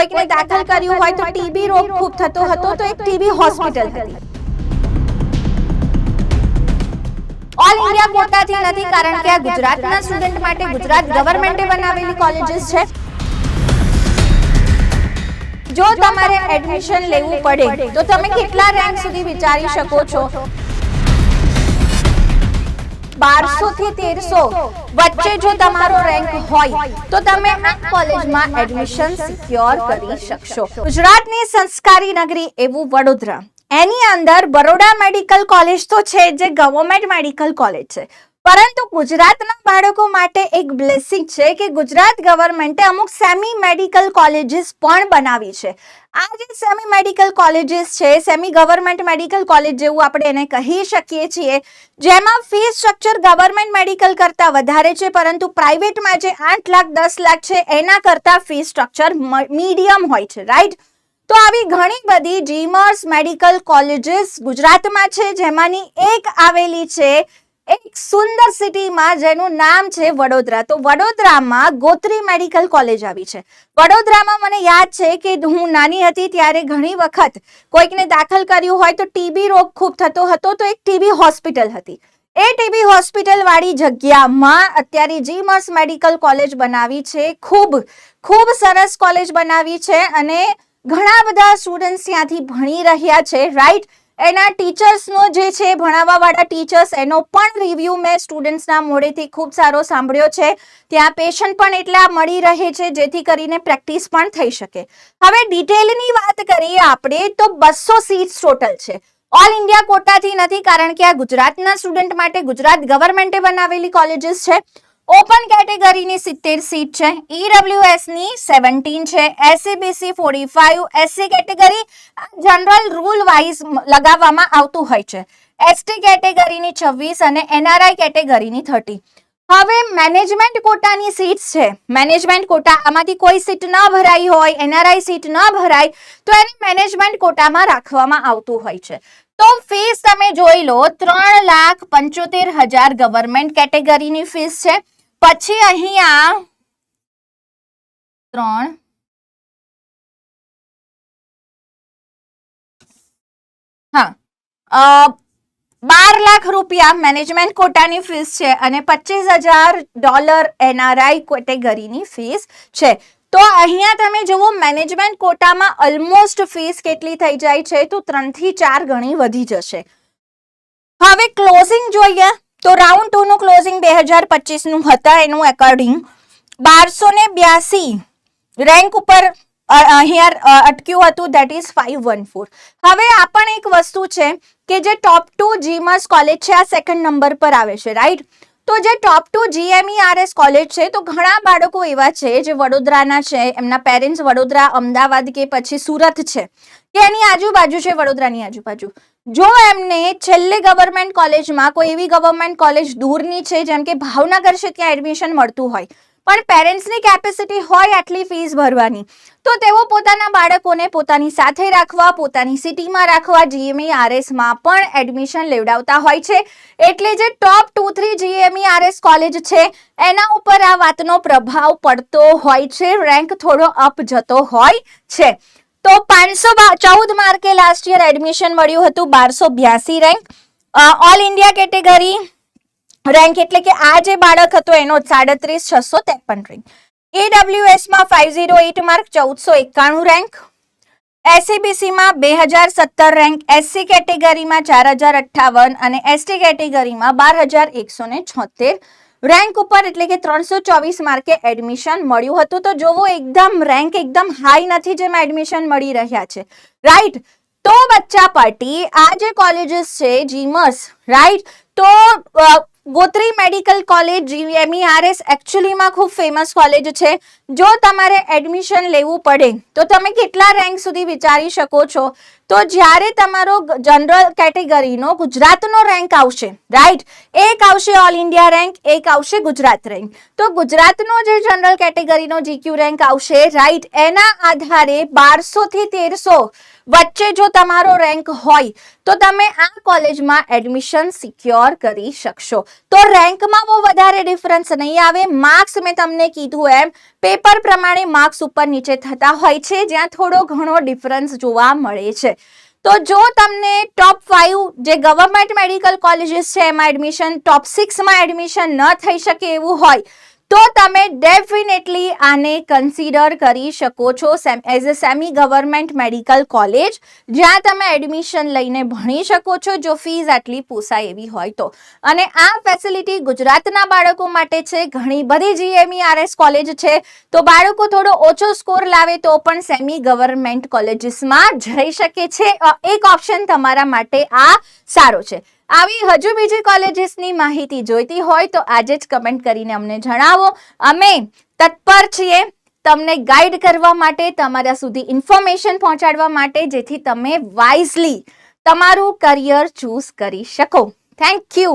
કોઈકને દાખલ કર્યું હોય તો ટીબી રોગ ખૂબ થતો હતો તો એક ટીબી હોસ્પિટલ હતી. ઓલ ઇન્ડિયા કોટાથી નથી, કારણ કે આ ગુજરાતના સ્ટુડન્ટ માટે ગુજરાત ગવર્મેન્ટે બનાવેલી કોલેજીસ છે. જો તમારે એડમિશન લેવું પડે તો તમે કેટલા રેન્ક સુધી વિચારી શકો છો? 1200 થી 1300 વચ્ચે જો તમારો રેન્ક હોય તો તમે આ કોલેજમાં એડમિશન સિક્યોર કરી શકશો. ગુજરાતની સંસ્કારી નગરી એવું વડોદરા, એની અંદર બરોડા મેડિકલ કોલેજ તો છે જે ગવર્મેન્ટ મેડિકલ કોલેજ છે, પરંતુ ગુજરાતના બાળકો માટે એક બ્લેસિંગ છે કે ગુજરાત ગવર્મેન્ટે અમુક સેમી મેડિકલ કોલેજીસ પણ બનાવી છે. આ જે સેમી મેડિકલ કોલેજીસ છે, સેમી ગવર્મેન્ટ મેડિકલ કોલેજ જેવું આપણે એને કહી શકીએ છીએ, જેમાં ફી સ્ટ્રક્ચર ગવર્મેન્ટ મેડિકલ કરતા વધારે છે, પરંતુ પ્રાઇવેટમાં જે 8 લાખ 10 લાખ છે એના કરતા ફી સ્ટ્રક્ચર મીડિયમ હોય છે, રાઈટ? તો આવી ઘણી બધી જીમર્સ મેડિકલ કોલેજીસ ગુજરાતમાં છે, જેમાંની એક આવેલી છે એક સુંદર સિટીમાં જેનું નામ છે વડોદરા. તો વડોદરામાં ગોત્રી મેડિકલ કોલેજ આવી છે. વડોદરામાં મને યાદ છે કે હું નાની હતી ત્યારે ઘણી વખત કોઈકને દાખલ કર્યું હોય તો ટીબી રોગ ખૂબ થતો હતો તો એક ટીબી હોસ્પિટલ હતી. એ ટીબી હોસ્પિટલ વાળી જગ્યામાં અત્યારે જીમર્સ મેડિકલ કોલેજ બનાવી છે. ખૂબ સરસ કોલેજ બનાવી છે અને ઘણા બધા સ્ટુડન્ટ્સ ત્યાંથી ભણી રહ્યા છે, રાઈટ? એના ટીચર્સનો જે છે ભણાવવાવાળા ટીચર્સ, એનો પણ રિવ્યૂ મેં સ્ટુડન્ટ્સના મોઢેથી ખૂબ સારો સાંભળ્યો છે. ત્યાં પેશન્ટ પણ એટલા મળી રહે છે જેથી કરીને પ્રેક્ટિસ પણ થઈ શકે. હવે ડિટેલની વાત કરીએ આપણે તો 200 સીટ્સ ટોટલ છે. ઓલ ઇન્ડિયા કોટાથી નથી, કારણ કે આ ગુજરાતના સ્ટુડન્ટ માટે ગુજરાત ગવર્મેન્ટે બનાવેલી કોલેજીસ છે. ઓપન કેટેગરીની 70 સીટ છે, EWS ની 17 છે, SCBC 45, SC category general rule wise લગાવવામાં આવતું હોય છે, ST કેટેગરીની 26 અને NRI કેટેગરીની 30. હવે મેનેજમેન્ટ કોટાની સીટ્સ છે. મેનેજમેન્ટ કોટા, આમાંથી કોઈ સીટ ન ભરાઈ હોય, NRI સીટ ન ભરાય તો એને મેનેજમેન્ટ કોટામાં રાખવામાં આવતું હોય છે. તો ફીસ તમે જોઈ લો, 3,75,000 ગવર્મેન્ટ કેટેગરીની ફીસ છે. પછી અહીંયા 12 લાખ રૂપિયા મેનેજમેન્ટ કોટાની ફીસ છે અને $25,000 NRI કેટેગરીની ફીસ છે. તો અહીંયા તમે જુઓ, મેનેજમેન્ટ કોટામાં ઓલમોસ્ટ ફીસ કેટલી થઈ જાય છે તો 3 થી 4 ગણી વધી જશે. હવે ક્લોઝિંગ જોઈએ તો રાઉન્ડ 2 નું ક્લોઝિંગ 2025 નું હતા, એનું એકોર્ડિંગ 1282 રેન્ક ઉપર અહીંયા અટક્યું હતું, ધેટ ઇઝ 514. હવે આ પણ એક વસ્તુ છે કે જે ટોપ 2 જીમર્સ કોલેજ છે આ સેકન્ડ નંબર પર આવે છે, રાઈટ? તો જે ટોપ 2 GMERS કોલેજ છે, તો ઘણા બાળકો એવા છે જે વડોદરાના છે, એમના પેરેન્ટ્સ વડોદરા, અમદાવાદ કે પછી સુરત છે કે એની આજુબાજુ છે, વડોદરાની આજુબાજુ. જો એમને છેલ્લે ગવર્મેન્ટ કોલેજમાં કોઈ એવી ગવર્મેન્ટ કોલેજ દૂરની છે જેમ કે ભાવનગર છે, ત્યાં એડમિશન મળતું હોય, પણ પેરેન્ટ્સની કેપેસિટી હોય આટલી ફીસ ભરવાની, તો તેઓ પોતાના બાળકોને પોતાની સાથે રાખવા, પોતાની સિટીમાં રાખવા GMERSમાં પણ એડમિશન લેવડાવતા હોય છે. એટલે જે ટોપ 2-3 GMERS કોલેજ છે એના ઉપર આ વાતનો પ્રભાવ પડતો હોય છે, રેન્ક થોડો અપ જતો હોય છે. તો 514 માર્કે લાસ્ટ યર એડમિશન મળ્યું હતું, 1282 rank. All India category rank એટલે કે આ જે બાળક હતો એનો 37,653 રેન્ક. EWS માં 508 માર્ક, 1491 રેન્ક. SCBC માં 2017 રેન્ક, SC કેટેગરીમાં 4058 અને ST કેટેગરીમાં 12,176 રેન્ક ઉપર એટલે કે 324 માર્કે એડમિશન મળ્યું હતું. તો જોવો, એકદમ રેન્ક એકદમ હાઈ નથી જેમાં એડમિશન મળી રહ્યા છે, રાઈટ? તો બચ્ચા પાર્ટી, આ જે કોલેજીસ છે જીમર્સ, રાઈટ? તો ગોત્રી મેડિકલ કોલેજ GMERS એકચ્યુઅલીમાં ખૂબ ફેમસ કોલેજ છે. જો તમારે એડમિશન લેવું પડે તો તમે કેટલા રેન્ક સુધી વિચારી શકો છો? તો જ્યારે તમારો જનરલ કેટેગરીનો ગુજરાતનો રેન્ક આવશે, રાઈટ? એક આવશે ઓલ ઇન્ડિયા રેન્ક, એક આવશે ગુજરાત રેન્ક. તો ગુજરાતનો જે જનરલ કેટેગરીનો GQ રેન્ક આવશે, રાઈટ, એના આધારે 1200 થી 1300 વચ્ચે જો તમારો રેન્ક હોય તો તમે આ કોલેજમાં એડમિશન સિક્યોર કરી શકશો. તો રેન્કમાં બહુ વધારે ડિફરન્સ નહીં આવે. માર્ક્સ મેં તમને કીધું એમ, પેપર પેપર પ્રમાણે માર્ક્સ ઉપર નીચે થતા હોય છે, જ્યાં થોડો ઘણો ડિફરન્સ જોવા મળે છે. તો જો તમને ટોપ 5 જે ગવર્મેન્ટ મેડિકલ કોલેજીસ છે એમાં એડમિશન, ટોપ 6 માં એડમિશન ન થઈ શકે એવું હોય તો તમે ડેફિનેટલી આને કન્સિડર કરી શકો છો as a semi government medical college, જ્યાં તમે એડમિશન લઈને ભણી શકો છો જો ફીસ આટલી પોસાય એવી હોય તો. અને આ ફેસિલિટી ગુજરાતના બાળકો માટે છે. ઘણી બધી GMERS કોલેજ છે, તો બાળકો થોડો ઓછો સ્કોર લાવે તો પણ સેમી ગવર્મેન્ટ કોલેજીસમાં જઈ શકે છે. એક ઓપ્શન તમારા માટે આ સારો છે. આવી હજુ બીજી કોલેજીસની માહિતી જોઈતી હોય તો આજે જ કમેન્ટ કરીને અમને જણાવો. અમે તત્પર છીએ તમને ગાઈડ કરવા માટે, તમારા સુધી ઇન્ફોર્મેશન પહોંચાડવા માટે, જેથી તમે વાઇઝલી તમારું કરિયર ચૂઝ કરી શકો. Thank you.